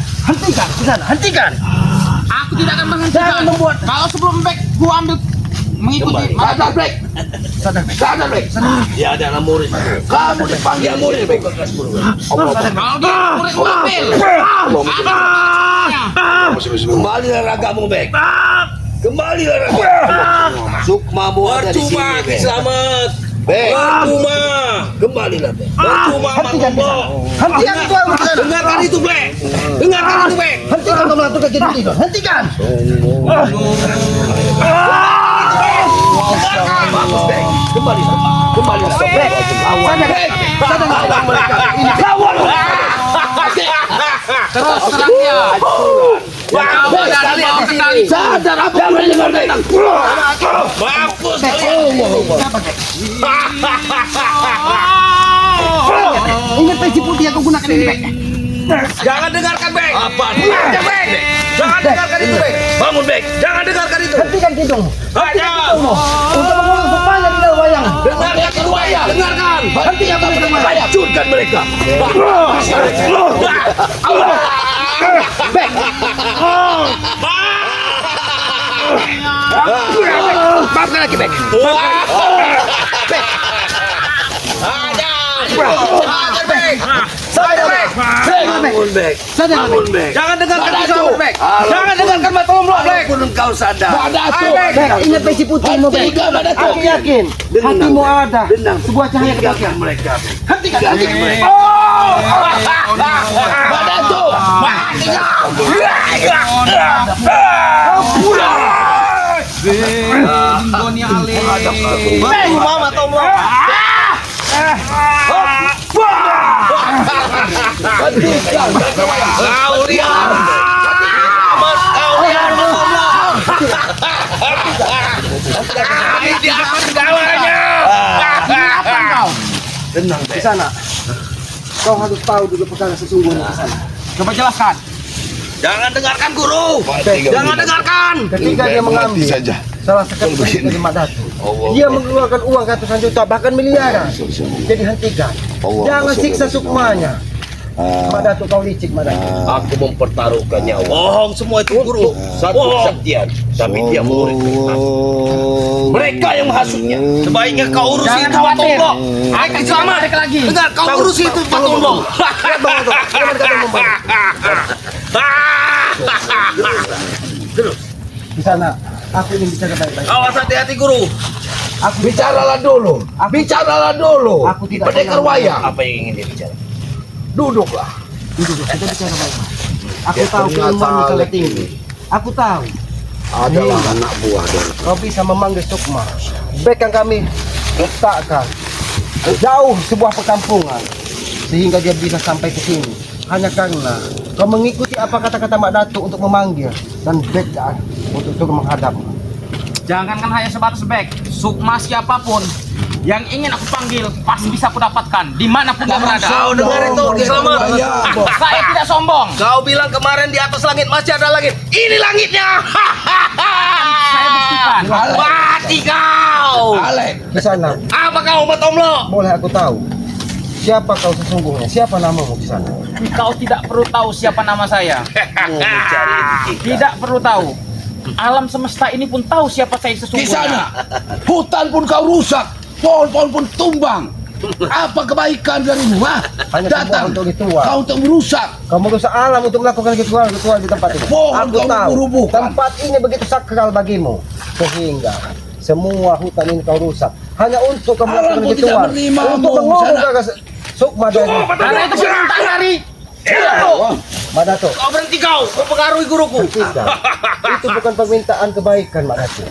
hentikan di sana, hentikan. Aku tidak akan menghentikan. Jangan membuat. Kalau sebelum back, gua ambil mengikuti. Sadar, Bek. Sadar, Bek. Dia adalah murid. Kamu dipanggil murid, Bek. Kalau dia murid mobil. Kembalilah ragamu, Bek. Kembalilah ragamu. Sukmamu ada di sini, Bek. Selamat. Bek. Percuma. Kembalilah, Bek. Percuma Hentikan di sana. Matumbo. Hentikan itu di sana. Dengarkan itu, Bek. Dengarkan itu, Bek. Hentikan kau melakukan kegiatan itu. Hentikan. Bagus, Bek. Kembalilah. Kembalilah, Bek. Lawan, Bek. Lawan mereka. Ini lawan mereka. Terus serang dia. Bawa dari bawah ke kali. Sadar apa yang mendengar, Bek. Mampus Bek. kalian. Siapa, Bek? Ingat peci putih yang kau gunakan ini, Bek. Jangan dengarkan, Bek. Apa? Dengarkan, Bek. Jangan dengarkan itu, Bek. Bangun, Bek. Jangan dengarkan itu. Hentikan hidungmu. Jangan. Untuk mengurung supaya di dalam wayang. Dengarkan keduanya. Dengarkan. Hentikan mereka. Hancurkan mereka. Bek. Maafkan lagi, Bek. Hajar, Bek. Sadar, Bek. Bangun, Bek. Sadar, Bangun, Bek. Bek. Jangan dengarkan Badatu. Selamat, Bek. Halo. Jangan dengarkan Matumbo, Bek. Walaupun engkau sadar. Badatu. Bek, ingat peci putihmu, Bek. Hentikan, Badatu. Aku yakin Denang, hatimu Bek. ada Denang. sebuah cahaya Tinggalkan kebaikan. mereka, Bek. Hentikan. Tinggalkan mereka. Badatu. Linggonya Ale. Mama Tomlo. Kau lihat. Mas, kau lihat Matumbo. Ini akan segalanya. Tenang, Di Bek. sana. Kau harus tahu dulu perkara sesungguhnya di sana. Coba jelaskan. Jangan dengarkan guru. Jangan dengarkan. Ketika dia mengambil salah satu dari Madatu, dia mengeluarkan uang ratusan juta bahkan miliaran. Jadi hentikan. Jangan siksa sukmanya. Madatu kau licik, Madatu. Aku mempertaruhkan nyawa. Bohong semua itu guru. Satu kesaktian, tapi dia murid. Mereka yang menghasutnya. Sebaiknya kau urusi Jangan itu khawatir. Matumbo. Akan selamat lagi. Dengar, kau urusi itu Matumbo. Di sana, aku ingin bicara baik-baik. Awas hati-hati guru. Aku Bicaralah dulu. Bicaralah dulu. Aku tidak Pendekar pernah- wayang. Apa yang ingin dia bicara? Duduklah. duduk, kita bicara baik-baik. Aku Dia tahu ternyata keilmuanmu sangat Alek tinggi. Aku tahu Adalah anak buah dari kau bisa memanggil Sukma. Bahkan kami letakkan jauh sebuah perkampungan sehingga dia bisa sampai ke sini hanya karena kau mengikuti apa kata-kata Mak Datuk untuk memanggil dan Bek untuk menghadap. Jangankan hanya sebatas back, Sukma siapapun yang ingin aku panggil pasti bisa aku dapatkan dimanapun dia berada. Kau dengar itu, Ki Slamet? Saya tidak sombong. Kau bilang kemarin di atas langit masih ada langit. Ini langitnya. Saya buktikan. Mati kau. Alek. Di sana, Apa kau Matomlo? boleh aku tahu siapa kau sesungguhnya? Siapa namamu di sana? Kau tidak perlu tahu siapa nama saya. Tidak perlu tahu. Alam semesta ini pun tahu siapa saya Di sesungguhnya. sana hutan pun kau rusak, pohon-pohon pun tumbang. Apa kebaikan darimu? Ha? Hanya Datang semua untuk ritual. kau untuk merusak. Kau merusak alam untuk melakukan ritual di tempat ini. Pohon Aku kau tahu burubukan. tempat ini begitu sakral bagimu sehingga semua hutan ini kau rusak hanya untuk kau melakukan Alamku tidak ritual menerimamu untuk di mengurung sana. Sukma dari Karena itu permintaan dari Mak Datuk. Kau berhenti kau. Kau pengaruhi guruku. Tidak. Itu bukan permintaan kebaikan, Mak Datuk.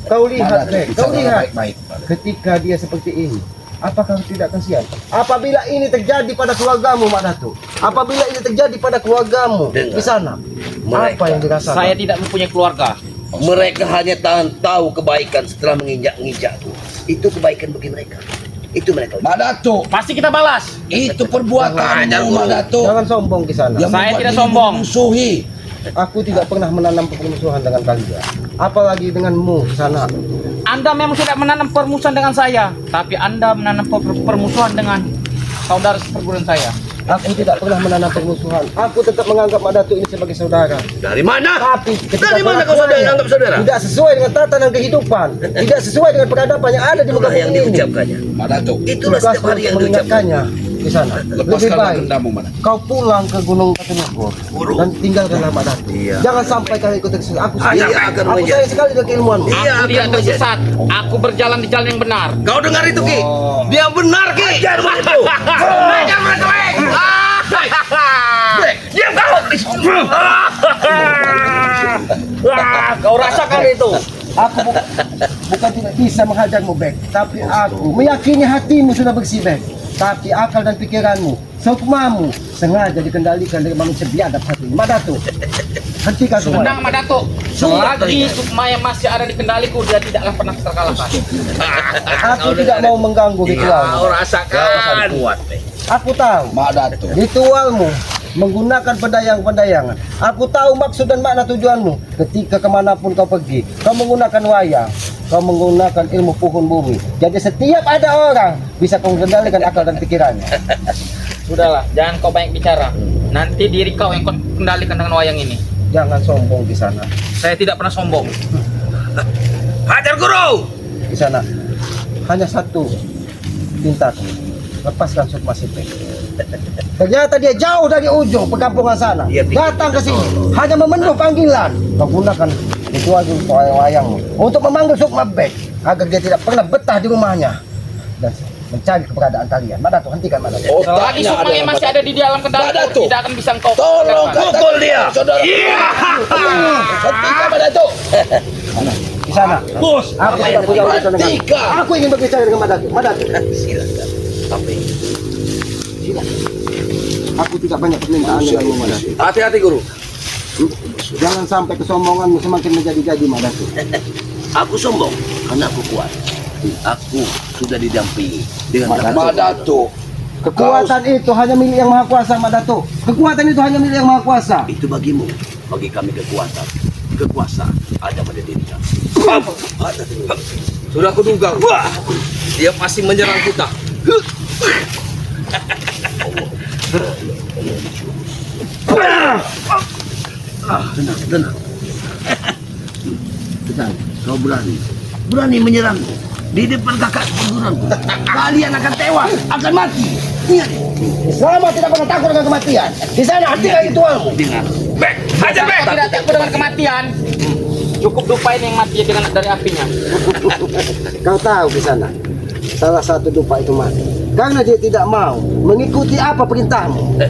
Kau lihat, Bek. Kau lihat baik-baik. ketika dia seperti ini. Apakah kau tidak kasihan? Apabila ini terjadi pada keluargamu, Mak Datuk. Apabila ini terjadi pada keluargamu Dengar. di sana. Mereka. Apa yang dirasakan? saya tidak mempunyai keluarga. Mereka hanya tahu kebaikan setelah menginjak-injakku. Itu kebaikan bagi mereka. Itu mereka. Mak Datuk, Pasti kita balas. itu perbuatan Mak Datuk. Jangan sombong di sana. Yang Saya membuat tidak dirimu sombong. memusuhi. Aku tidak pernah menanam permusuhan dengan kalian. Apalagi denganmu di sana. Anda memang tidak menanam permusuhan dengan saya, tapi Anda menanam permusuhan dengan saudara seperguruan saya. Aku tidak pernah menanam permusuhan. Aku tetap menganggap Mak Datuk ini sebagai saudara. Dari mana? Tapi ketika Dari mana kau kelakuannya anggap saudara? tidak sesuai dengan tatanan kehidupan, tidak sesuai dengan peradaban yang ada di muka Itulah yang bumi ini. diucapkannya. Mak Datuk, Itulah Tugasku setiap hari yang untuk diucapkan. mengingatkannya di sana. Lebih lepaskanlah baik kendamu, Mak Datuk. kau pulang ke Gunung Katunukur Guru. dan tinggalkanlah Mak Datuk. Iya. Jangan sampai kau ikut tersesat. Aku Iya, sayang, akan aku menjadi. sayang sekali dengan keilmuanmu. Iya, Aku tidak akan menjadi. tersesat. Aku berjalan di jalan yang benar. Kau dengar itu Ki? Oh. Dia benar Ki. Ajar begitu. Ajar mereka, Bek. Diam kau. Kau rasakan itu. Aku bukan tidak bisa menghajarmu, Bek, tapi aku meyakini hatimu sudah bersih, Bek. Tapi akal dan pikiranmu, sukmamu sengaja dikendalikan dari manusia biadab hati ini. Mak Datuk, hentikan semua. Tenang, Mak Datuk. Selagi sukma yang masih ada di kendaliku, dia tidaklah pernah terkalahkan. Aku tidak mau mengganggu Kau ritualmu. rasakan. Kuat. Aku tahu Mak Datuk. ritualmu menggunakan pedayang-pedayangan. Aku tahu maksud dan makna tujuanmu. Ketika kemanapun kau pergi, kau menggunakan wayang, kau menggunakan ilmu puhun bumi. Jadi setiap ada orang bisa kau kendalikan akal dan pikirannya. Sudahlah, jangan kau banyak bicara. Nanti diri kau yang kau kendalikan dengan wayang ini. Jangan sombong di sana. Saya tidak pernah sombong. Hajar guru. Di sana hanya satu pintaku. Lepaskan Sukma Sipek. Ternyata dia jauh dari ujung perkampungan sana. Dia pikir Datang ke sini hanya memenuhi panggilan. Kau gunakan ritual wayangmu untuk memanggil Sukma Bek agar dia tidak pernah betah di rumahnya dan mencari keberadaan kalian. Mak Datuk, hentikan Mak Datuk. Selagi Otaknya sukma ada yang yang masih ada di dalam Mak kendaliku, Datuk. tidak akan bisa engkau Tolong kalahkan. Pukul dia. Saudara. Hentikan, Mak Datuk. Di sana. Bos. Aku tidak punya urusan dengan. Hentikan. Aku ingin berbicara dengan Mak Datuk. Mak Datuk, Silakan. Apa ini? aku tidak banyak permintaan denganmu, Mak Datuk. Hati-hati guru. Jangan sampai kesombonganmu semakin menjadi-jadi, Mak Datuk. Aku sombong karena aku kuat. Aku sudah didampingi dengan Mak Datuk. Kekuatan itu hanya milik yang Maha Kuasa, Mak Datuk. Kekuatan itu hanya milik yang Maha Kuasa. Itu bagimu, bagi kami kekuatan. Kekuasaan ada pada diri kami. Sudah kuduga. Dia pasti menyerang kita. Tenang, tenang. Tenang, kau berani menyerangku di depan kakak perguruanku. Kalian akan tewas, akan mati. Ingat, Selama tidak pernah takut dengan kematian. Di sana hentikan ritualmu. dengar. Bek, hajar Bek. Tidak takut dengan kematian. Cukup dupa ini yang mati dengan dari apinya. Kau tahu di sana, salah satu dupa itu mati karena dia tidak mau mengikuti apa perintahmu.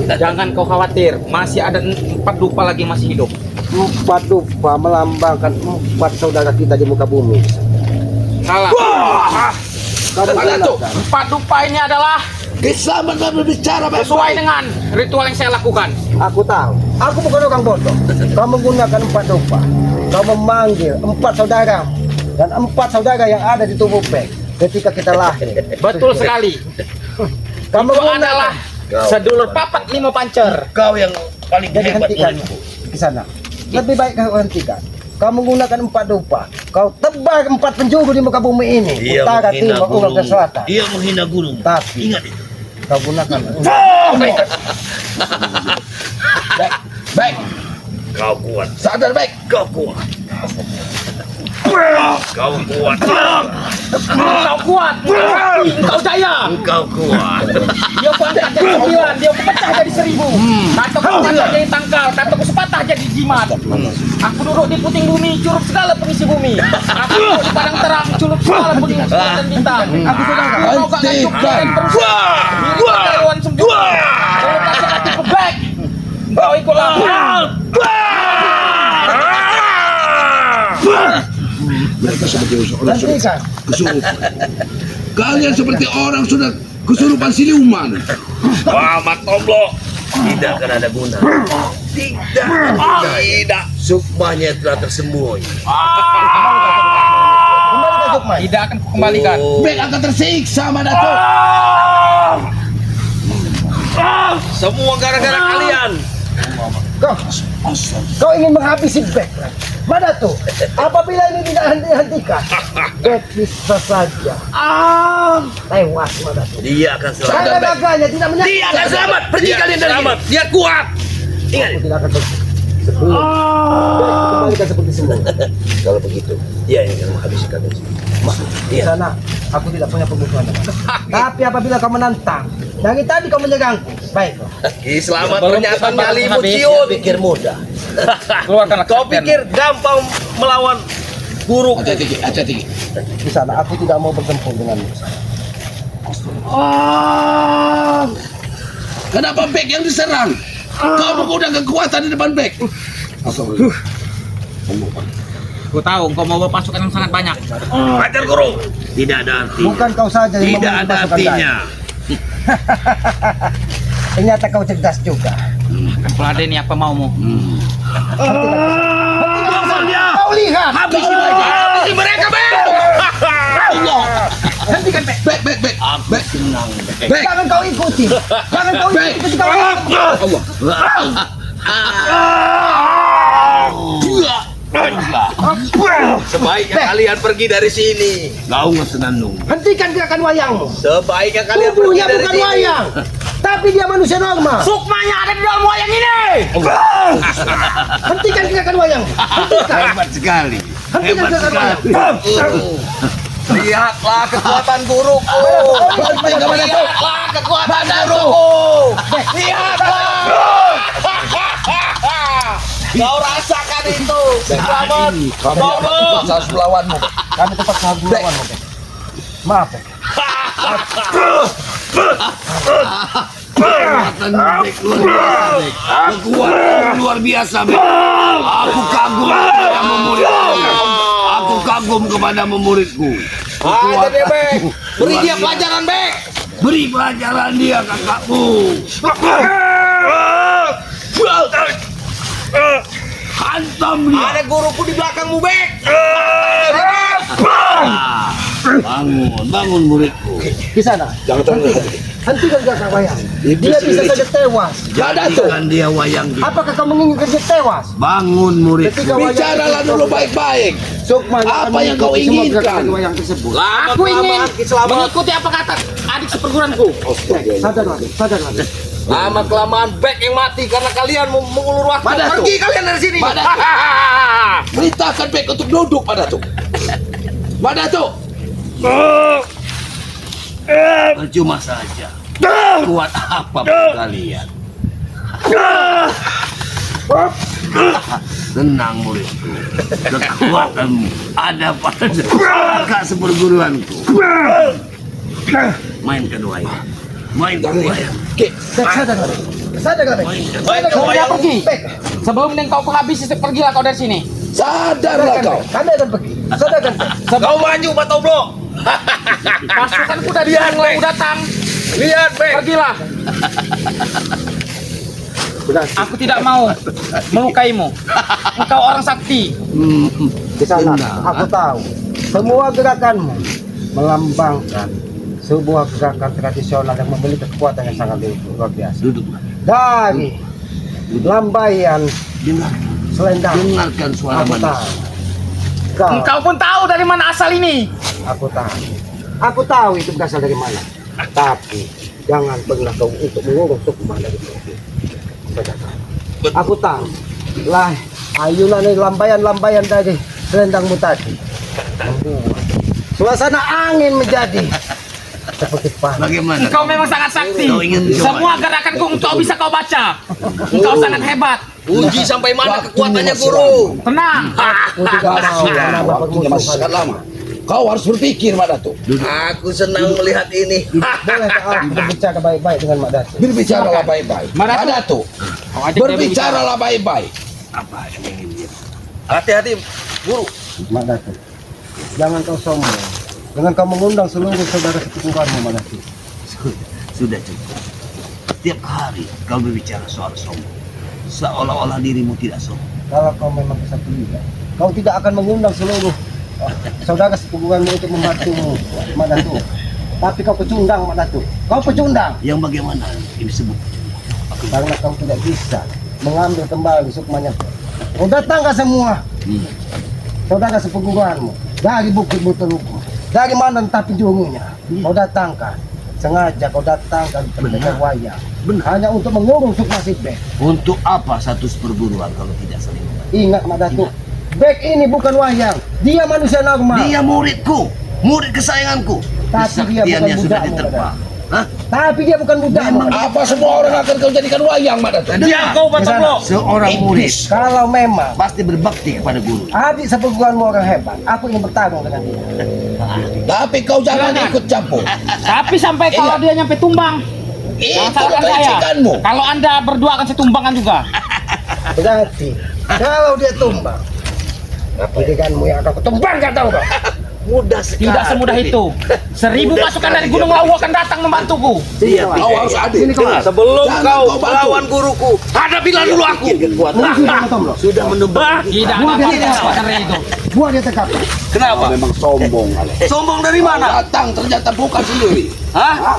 Jangan kau khawatir, masih ada 4 dupa lagi masih hidup. 4 dupa melambangkan 4 saudara kita di muka bumi. Salah. Kamu Mak Datuk. gunakan. 4 dupa ini adalah Keselamatan berbicara sesuai baik-baik. dengan ritual yang saya lakukan. Aku tahu, aku bukan orang bodoh. Kau menggunakan 4 dupa. Kau memanggil 4 saudara dan 4 saudara yang ada di tubuh Bek ketika kita lahir. Betul sekali. Kamu Itu adalah sedulur papat 5 pancer. Kau yang paling Jadi hebat hentikan muridku. di sana. Lebih baik kau hentikan. Kau menggunakan 4 dupa. Kau tebar 4 penjuru di muka bumi ini. Utara, timur, urut, dan selatan. Dia menghina gunung. Tapi Ingat itu. kau gunakan. Baik. Kau kuat. Sadar baik. Kau kuat. Kau kuat. Kau kuat, kau jaya. Kau kuat. Dia ku angkat jadi 9, dia ku pecah jadi 1000. Kataku patah jadi tangkal, kataku sepatah jadi jimat. Aku duduk di puting bumi, curup segala pengisi bumi. Aku duduk di padang terang, curup segala pengisi dan bintang. Aku sedang kau gak gantung dan terus. Diri keluan sembuh. Kalau kasih hatiku back, kau ikutlah. Mereka seperti orang sudah Hentikan. kesurupan. Kalian seperti orang sudah kesurupan siluman. Wah, Matomblo. Tidak akan ada guna. Tidak. Sukmanya telah tersembunyi. Kembali ke Sukma. Tidak akan kukembalikan. Oh. Bek akan tersiksa, Mak Datuk. Semua gara-gara kalian. Kau ingin menghabisi Bek. Madatu, apabila ini tidak henti-hentikan, Bek bisa saja tewas, Madatu. Dia akan selamat. Karena naganya tidak menyakiti. Dia akan selamat. Pergi kalian dari sini. Dia kuat. Ingat. Aku tidak akan sebelum Bek kembalikan seperti semula. Kalau begitu, dia yang akan menghabisi kalian. Di sana, aku tidak punya kebutuhan. Tapi apabila kau menantang, dari tadi kau menyerangku, baik. Selamat Sebelum ternyata kita nyalimu habis, ciut. Pikir mudah. Keluarkan Kau pikir gampang melawan guru? Hati-hati. Di sana, aku tidak mau bertempur denganmu. Kenapa Bek yang diserang? Kau menggunakan kekuatan di depan Bek. Aku tahu kau mau pasukan yang sangat banyak. Ajar guru. Tidak ada artinya. Bukan kau saja yang Tidak memiliki ada pasukan artinya. lain. Ternyata kau cerdas juga. Peladeni apa maumu? Kau lihat. Habisi mereka. Habisi mereka, Bek. Allah. Hentikan, Bek. Bek. Aku senang. Bek. Jangan kau ikuti. Jangan kau ikuti ketika kau Allah. Sebaiknya kalian pergi dari sini. Kau nggak senandung. hentikan gerakan wayangmu. Sebaiknya kalian pergi Tubuhnya dari bukan sini. wayang, tapi dia manusia normal. Sukmanya ada di dalam wayang ini. Hentikan gerakan wayangmu. Hentikan. Hebat sekali. Hentikan Hebat gerakan sekali. wayang. Lihatlah kekuatan guruku. Lihatlah kekuatan guruku. Lihatlah. Kau rasakan itu. Selamat. Tolong. Saya harus melawanmu. Kami tempat harus melawanmu, Bek. Maaf, Bek. Kekuatan Bek luar biasa, Bek. Kekuatan luar biasa, Bek. Aku kagum kepada muridku. Aku kagum kepada muridku. Ayo deh, Bek. Beri dia pelajaran, Bek. Beri pelajaran dia, kakakmu. Hantam dia. Ada guruku di belakangmu, Bek. Bangun muridku. Di sana. Hentikan gerakan wayang. Dia bisa saja tewas. Jadikan dia wayang dia. Apakah kau menginginkan dia tewas? Bangun muridku. Ketika wayang Bicaralah dulu baik-baik. Sukma Apa yang kau inginkan? wayang tersebut. Aku ingin mengikuti apa kata adik seperguruanku. Sadarlah, sadarlah. Lama-kelamaan Bek yang mati karena kalian mengulur waktu. Pada Pergi tuh. kalian dari sini. Perintahkan Bek untuk duduk pada tuh. Pada tuh. Percuma saja. Kuat apa pun kalian. Tenang muridku. Kekuatanmu ada pada kakak seperguruanku. Mainkan wayang. Mainkan wayang. Bek, sadarlah. Sadarlah, Bek. Saya pergi. Bek, Sebelum kau habisi, pergilah kau dari sini. Sadarlah kau. Kami akan pergi. Sadarkan, Bek. Kau maju, Batoblo. Pasukanku dari mulai datang. Lihat, Bek. Pergilah. Benar. Aku tidak mau melukaimu. Engkau orang sakti. Di sana, aku tahu. Semua gerakanmu melambangkan sebuah gerakan tradisional yang memiliki kekuatan yang sangat luar biasa. Duduklah. Dari lambaian selendang, Dengarkan suara aku manis. tahu. Kau, Engkau pun tahu dari mana asal ini. aku tahu. Aku tahu itu berasal dari mana. Tapi jangan pernah kau untuk mengurung Sukma dari itu. Sadarkan. Aku tahu. Lah, ayunan ini lambaian-lambaian dari selendangmu tadi membuat suasana angin menjadi seperti panas. Bagaimana? Engkau memang sangat sakti. Kau ingin coba? Semua gerakanku engkau bisa kau baca. Engkau sangat hebat. Uji sampai mana kekuatannya, Guru. Tenang. Aku tidak mau menambah permusuhan. lama. Kau harus berpikir, Mak Datuk. Aku senang melihat ini. Boleh aku berbicara baik-baik dengan Mak Datu? Berbicaralah baik-baik. Mak Datuk. Mak Datuk, Kau ajak dia berbicaralah baik-baik. Apa yang ingin dia? Hati-hati, Guru. Mak Datu, jangan kau sombong. Dengan kau mengundang seluruh saudara sepupuanmu, Mak Datu. Sudah cukup. Setiap hari kau berbicara soal sombong. Seolah-olah dirimu tidak sombong. Kalau kau memang kesatria, kau tidak akan mengundang seluruh saudara sepupuanmu untuk membantumu, Mak Datu. Tapi kau pecundang, Mak Datu. Kau pecundang Yang bagaimana ini disebut? karena kau tidak bisa mengambil kembali sukmanya. Kau datangkan semua saudara sepeguruanmu dari bukit Buteluku, dari mana entah penjulunya. Kau datangkan, sengaja kau datangkan pendekar wayang hanya untuk mengurung sukma si Bek. Untuk apa satu perguruan kalau tidak saling? Ingat Mak Datuk, Bek ini bukan wayang, dia manusia normal. Dia muridku, murid kesayanganku. Tapi dia bukan Kesaktiannya sudah budakmu, diterpa. Hah? Tapi dia bukan budakmu. Apa semua orang akan kau jadikan wayang, Mak Datuk? Diam kau Batoklo. Seorang murid Kalau memang pasti berbakti kepada guru. adik sepeguruanmu orang hebat, aku ingin bertarung dengan dia. Tapi kau jangan ikut campur. Tapi sampai kalau dia nyampe tumbang, jangan Itu salahkan saya. kelicikanmu. Kalau anda berdua akan saya tumbangkan juga. Berarti kalau dia tumbang, pendidikanmu yang akan kutumbangkan, tahu kau? Mudah sekali. Tidak semudah itu. 1000 Mudah pasukan sekali dari Gunung dia. Lawu akan datang membantuku. Iya, kawan. Kau harus adil. Sini kawan. Sebelum Jangan kau kau bantu. melawan guruku, hadapilah dulu aku. Sudah menumbang. Tidak Buah ada dia apa-apa dari itu. Buah dia tekap. Kenapa? Memang sombong, Ale. Sombong dari mana? Datang ternyata bukan sendiri. Hah?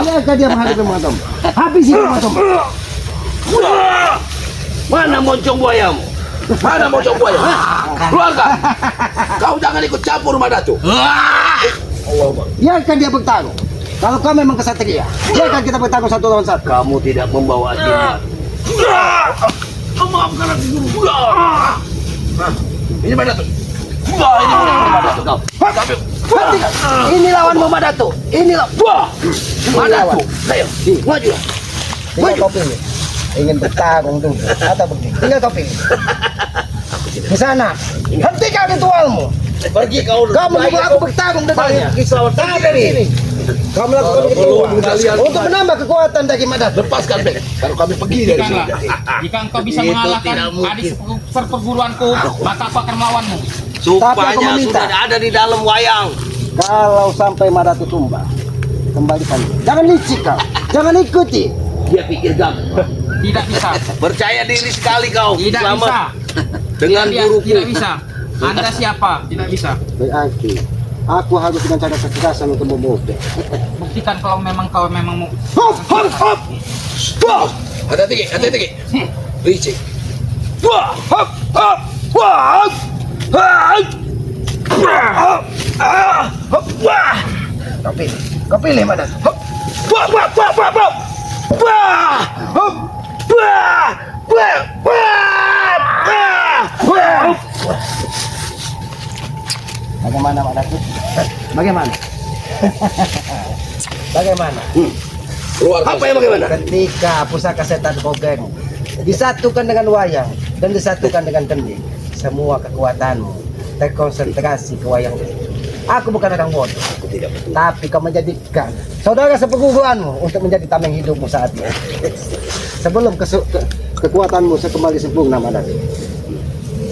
Biarkan dia menghadapi Matom. Habisi Matom. Mana moncong buayamu? Mana mau coba ya? Keluarga. Kau jangan ikut campur, Mak Datuk. Biarkan dia bertarung. Kalau kau memang kesatria, biarkan kita bertarung 1 lawan 1. Kamu tidak membawa jimat. Maafkan aku, guru. Ini Mak Datuk. Ini Mak Datuk kau. Hentikan. Ini lawan Mak Datuk. Ini lawan. Mak Datuk. Ayo, maju. Tinggal kau pilih. Ingin bertarung dulu atau begini? Tinggal kau pilih. Di sana. Hentikan ritualmu. Pergi kau. Kau menunggu aku bertarung dengannya. Tapi ini. Kau melakukan ritual untuk menambah kekuatan dari Mak Datuk. Lepaskan, Bek. Kalau kami pergi dari sini. Jika jika engkau bisa Itu mengalahkan tidak mungkin. adik seperguruanku, maka aku akan melawanmu. Tapi aku Supaya meminta. sudah ada di dalam wayang. Kalau sampai Mak Datuk tumbang, kembalikan dia. Jangan licik kau. Jangan ikuti. Dia pikir gampang. Tidak bisa. Percaya diri sekali kau. Tidak Selamat. bisa. Dengan Tidak, guruku. tidak bisa. Anda siapa? Tidak bisa. Berarti aku harus dengan cara kekerasan untuk memudek. Buktikan kalau memang kau memang mau. Hop, hop, hop. Wah, hati-hati, hati-hati. Licik. Wah, hop, hop, wah, hop, hop, wah. Kau pilih Mak Datuk. Hop, Wah, wah, wah, wah, wah. Wah, hop. wah, wah, wah, wah. Bagaimana Mak Datuk? Bagaimana? Bagaimana? Keluarga. Apa yang bagaimana? Ketika pusaka setan Kogeng disatukan dengan wayang dan disatukan dengan kendi, semua kekuatanmu terkonsentrasi ke wayang itu. Aku bukan orang bodoh, Aku tidak betul. tapi kau menjadikan saudara sepeguruanmu untuk menjadi tameng hidupmu saat ini. Sebelum kekuatanmu kembali sempurna, Mak Datuk,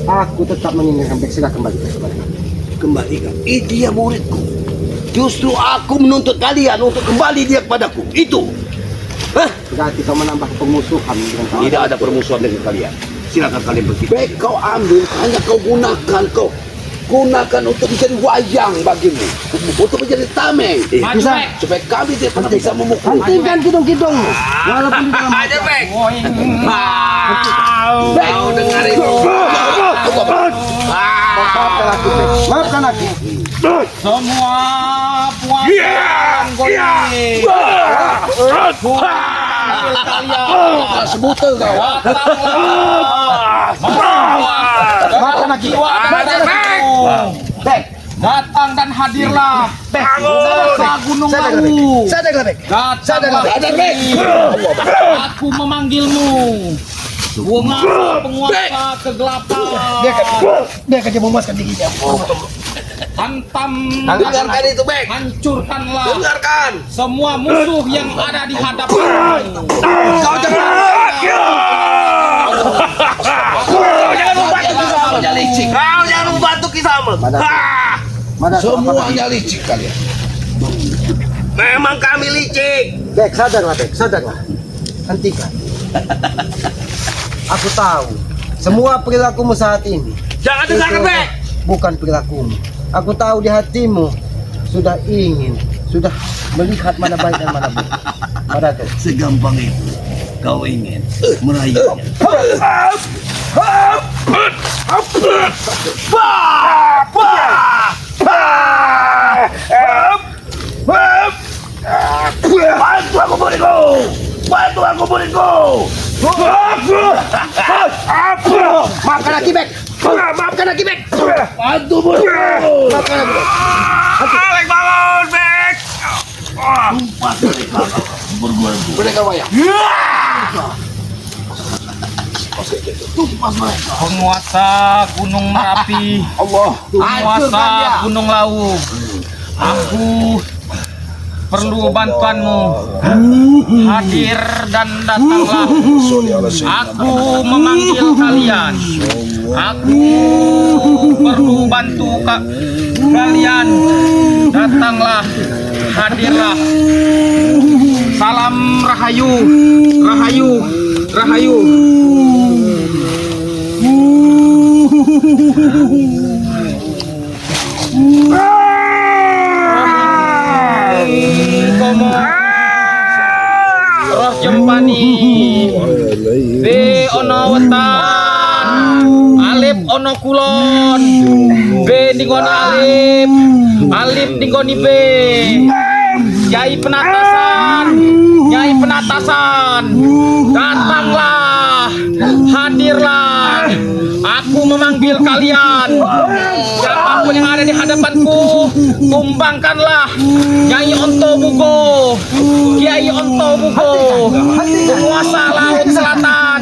aku tetap menginginkan Beksila kembali kepada kami. Kembalikan. Dia muridku. Justru aku menuntut kalian untuk kembali dia kepadaku. Itu. Hah? Berarti kau menambah pemusuhan dengan kami. Tidak ada permusuhan dengan kalian. Silakan kalian pergi. Baik kau ambil, hanya kau gunakan kau. Gunakan untuk menjadi wayang bagimu, untuk menjadi tameng, Maju, bisa. Bek. supaya kami tidak pernah bisa memukul. Hentikan kidung-kidungmu, walaupun di dalam Ajar, Bek. Baik. Kau dengar itu. Maafkan aku, Bek. Maafkan aku. Semua puas goyang. Aku panggil kalian. Sebuta kau. Maafkan aku. Bek. Datang dan hadirlah. Bek. Desa Gunung Lawu. Sadarlah, Bek. Datanglah Sadar, Bek. aku memanggilmu. Bunga penguasa kegelapan. Dia akan memuaskan dirinya. Hantam Dengarkan itu, Bek. hancurkanlah Dengarkan. semua musuh yang ada di hadapanmu. Kau jangan. Kau jangan membantu Kisama. Kau jangan membantu Kisama. Mana? Hah! Mana? Semuanya licik kalian. Memang kami licik. Bek, sadarlah, Bek. Sadarlah. Hentikan. Aku tahu semua perilakumu saat ini. Jangan dengarkan, Bek. Bukan perilakumu. Aku tahu di hatimu sudah melihat mana baik dan mana buruk. Madato. Segampang itu kau ingin meraihnya. Bantu aku muridku! Bantu aku muridku! Maafkan Aki Bek. Maafkan Aki Bek. Bantu muridku! Maafkan Aki Bek. Bek bangun, Bek. Sumpah mereka berguaku. Mereka wayang. Sumpah mereka. Penguasa Gunung Merapi, Allah. penguasa Gunung Lawu, aku perlu bantuanmu. Hadir dan datanglah. Aku memanggil kalian. Aku perlu bantu kalian. Datanglah, hadirlah. Salam Rahayu, Rahayu, Rahayu. Komo roh jempani be ono wetan alip ono kulon be dinggon alip alip dinggoni be Nyai penatasan Nyai penatasan datanglah hadirlah aku memanggil kalian siapapun yang ada di hadapanku tumbangkanlah Nyai Ontobugo Kiai Ontobugo penguasa laut selatan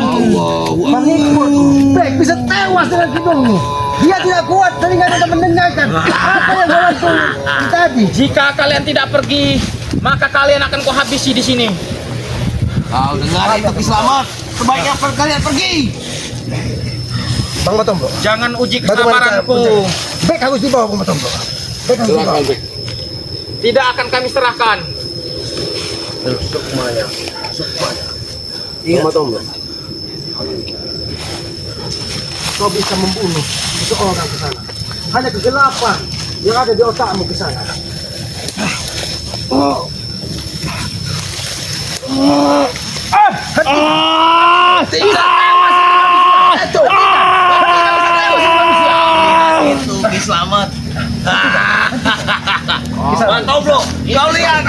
Pengikut Bek bisa tewas dengan gedungmu. Dia tidak kuat dan tidak ada mendengarkan apa yang kau lakukan tadi. jika kalian tidak pergi maka kalian akan kuhabisi di sini. Kau dengar itu Kiselamat. Sebaiknya kalian pergi. Bang Matombo. Jangan uji Bagaimana cara kesabaranku. berjalan? Bek harus dibawa Bang Matombo. Bek harus dibawa. Tidak akan kami serahkan. Sukmanya. Sukmanya. Bang Matombo. Kau bisa membunuh seseorang ke sana. Hanya kegelapan yang ada di otakmu ke sana. Itu Kiselamat. Mantap bro. Kau lihat.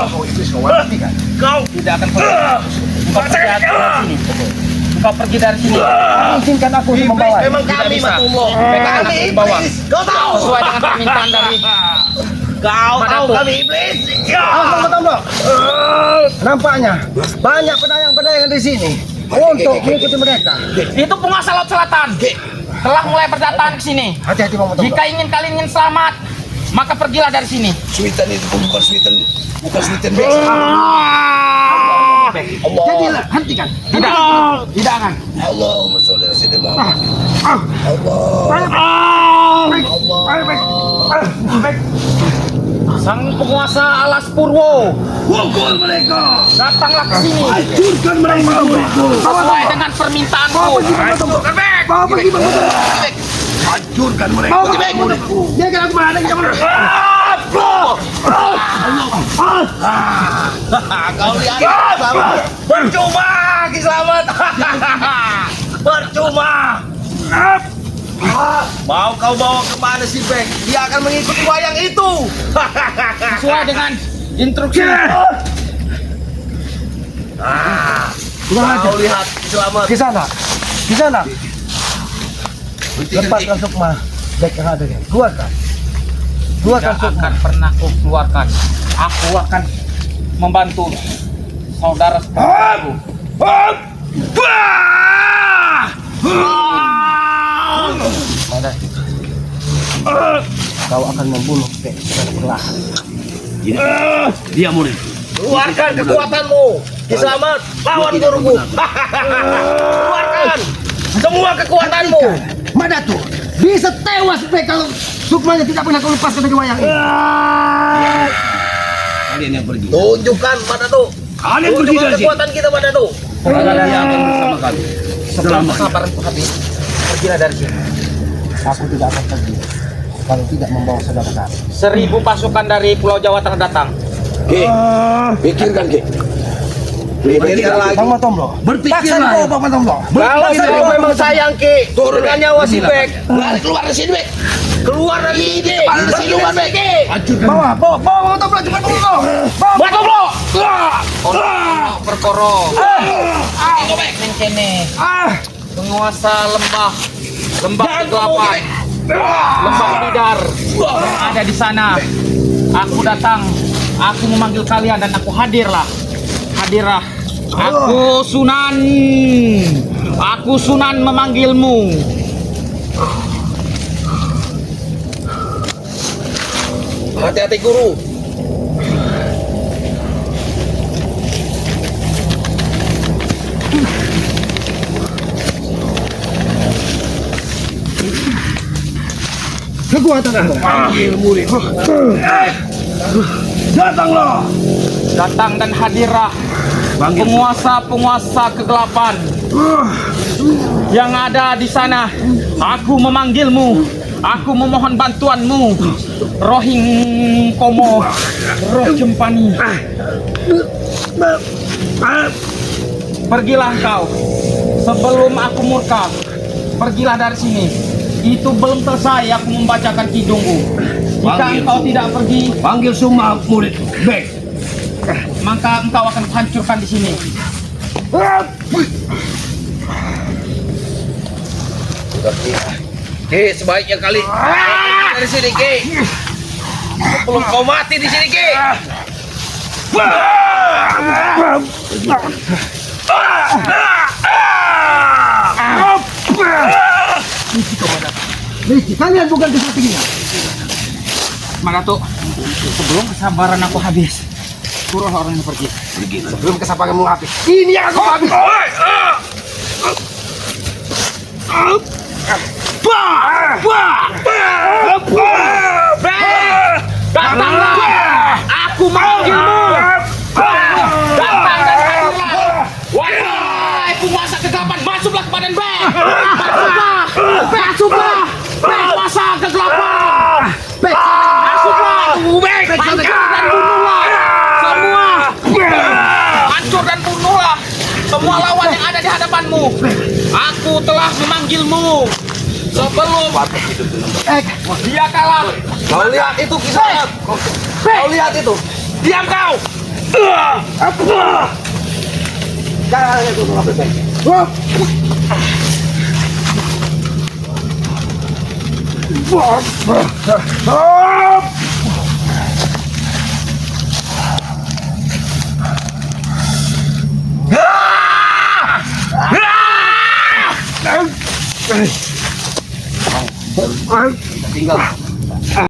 Kau iblis kau mati kan? Kau tidak akan pernah. Kau pergi dari sini. Kau pergi dari sini. Izinkan aku untuk membawa. Memang Tidak kami bisa. Matullah. Kami Kami iblis. Kau tahu. Sesuai dengan permintaan dari Kau tahu Madato. kami iblis. Bang Matombo. Nampaknya banyak pedayang-pedayang di sini untuk mengikuti mereka. itu penguasa laut selatan telah mulai berdatangan ke sini. Hati-hati Bang Matombo. Jika kalian ingin selamat, maka pergilah dari sini. Suitan itu bukan suitan biasa. Jadilah, hentikan. Tidak, tidak akan. Allahumma sholli ala sayyidina Muhammad. Sang penguasa Alas Purwo, Pukul mereka. datanglah ke sini Hancurkan mereka. sesuai dengan permintaanku. Bawa pergi Bang Matombo. Hancurkan mereka. Bawa pergi. Biarkan aku berada di zaman. Kau lihat Kiselamat. Percuma Kiselamat. Percuma. Mau kau bawa kemana si Bek? Dia akan mengikuti wayang itu. Sesuai dengan instruksi. Kau lihat Kiselamat. Di sana. Di sana. Lepaskan Sukma. Bek yang ada ni. Keluarkan. Keluarkan Tidak Sukma. akan pernah aku keluarkan. Aku akan membantu saudara seperti Pada. Kau akan membunuh Bek secara perlahan. Dia murid. Keluarkan kekuatanmu. Kiselamat, lawan guruku. Keluarkan semua kekuatanmu. Madato bisa tewas Bek kalau Sukmanya tidak pernah kau lepaskan dari wayang ini. Kalian yang pergi. Tunjukkan Madato. Kalian pergi Tunjukkan dari sini. kekuatan kita Madato. Kalian akan bersama kami. Setelah kesabaranku habis, pergilah dari sini. Aku tidak akan pergi kalau tidak membawa saudara kami. 1000 pasukan dari Pulau Jawa Tengah datang. Ki, pikirkan Ki. Pikirkan lagi. Bang Matombro. Berpikirlah. Taksan Bang Matombro. Kalau saya memang sayang Ki dengan nyawa si Bek, Keluar dari sini, Bek. keluar dari sini. Siluman, Bek. Hancurkan. Bawa Bang Matombro cepat Bang. Bato bro. Perkoro. Neng kene. Penguasa lembah kegelapan. Lembah Bidar yang ada di sana. Aku datang. Aku memanggil kalian dan aku hadirlah. Aku Sunan. Aku Sunan memanggilmu. Hati-hati, Guru. Kekuatan Allah. Panggil murid. Datanglah. Datang dan hadirlah penguasa-penguasa kegelapan yang ada di sana. Aku memanggilmu. Aku memohon bantuanmu. Rohing Komo, Roh Jempani. Pergilah engkau sebelum aku murka. Pergilah dari sini. Itu belum selesai aku membacakan kidungku. Jika Panggil. engkau tidak pergi, Panggil semua murid. Bek. maka engkau akan hancurkan di sini. Ki, sebaiknya kali dari sini, Ki. Belum kau mati di sini, Ki. Kalian bukan kesatria. Marato, sebelum kesabaran aku habis, suruh orang ini pergi. Belum kesabaranmu habis. Ini yang aku habis. Datanglah! Aku manggilmu! Datang dan hadirlah! Wahai penguasa kegelapan, masuklah ke badan Bek! Masuklah! Masuklah! Penguasa kegelapan! Masuklah! Hancur dan bunuhlah! Semua! Hancur dan bunuhlah! Semua lawan yang ada di hadapanmu! Aku telah memanggilmu! Sebelum dia kalah. Kau lihat itu, Kisanak. Kau lihat itu. Diam kau. Jangan itu mengambil Bek.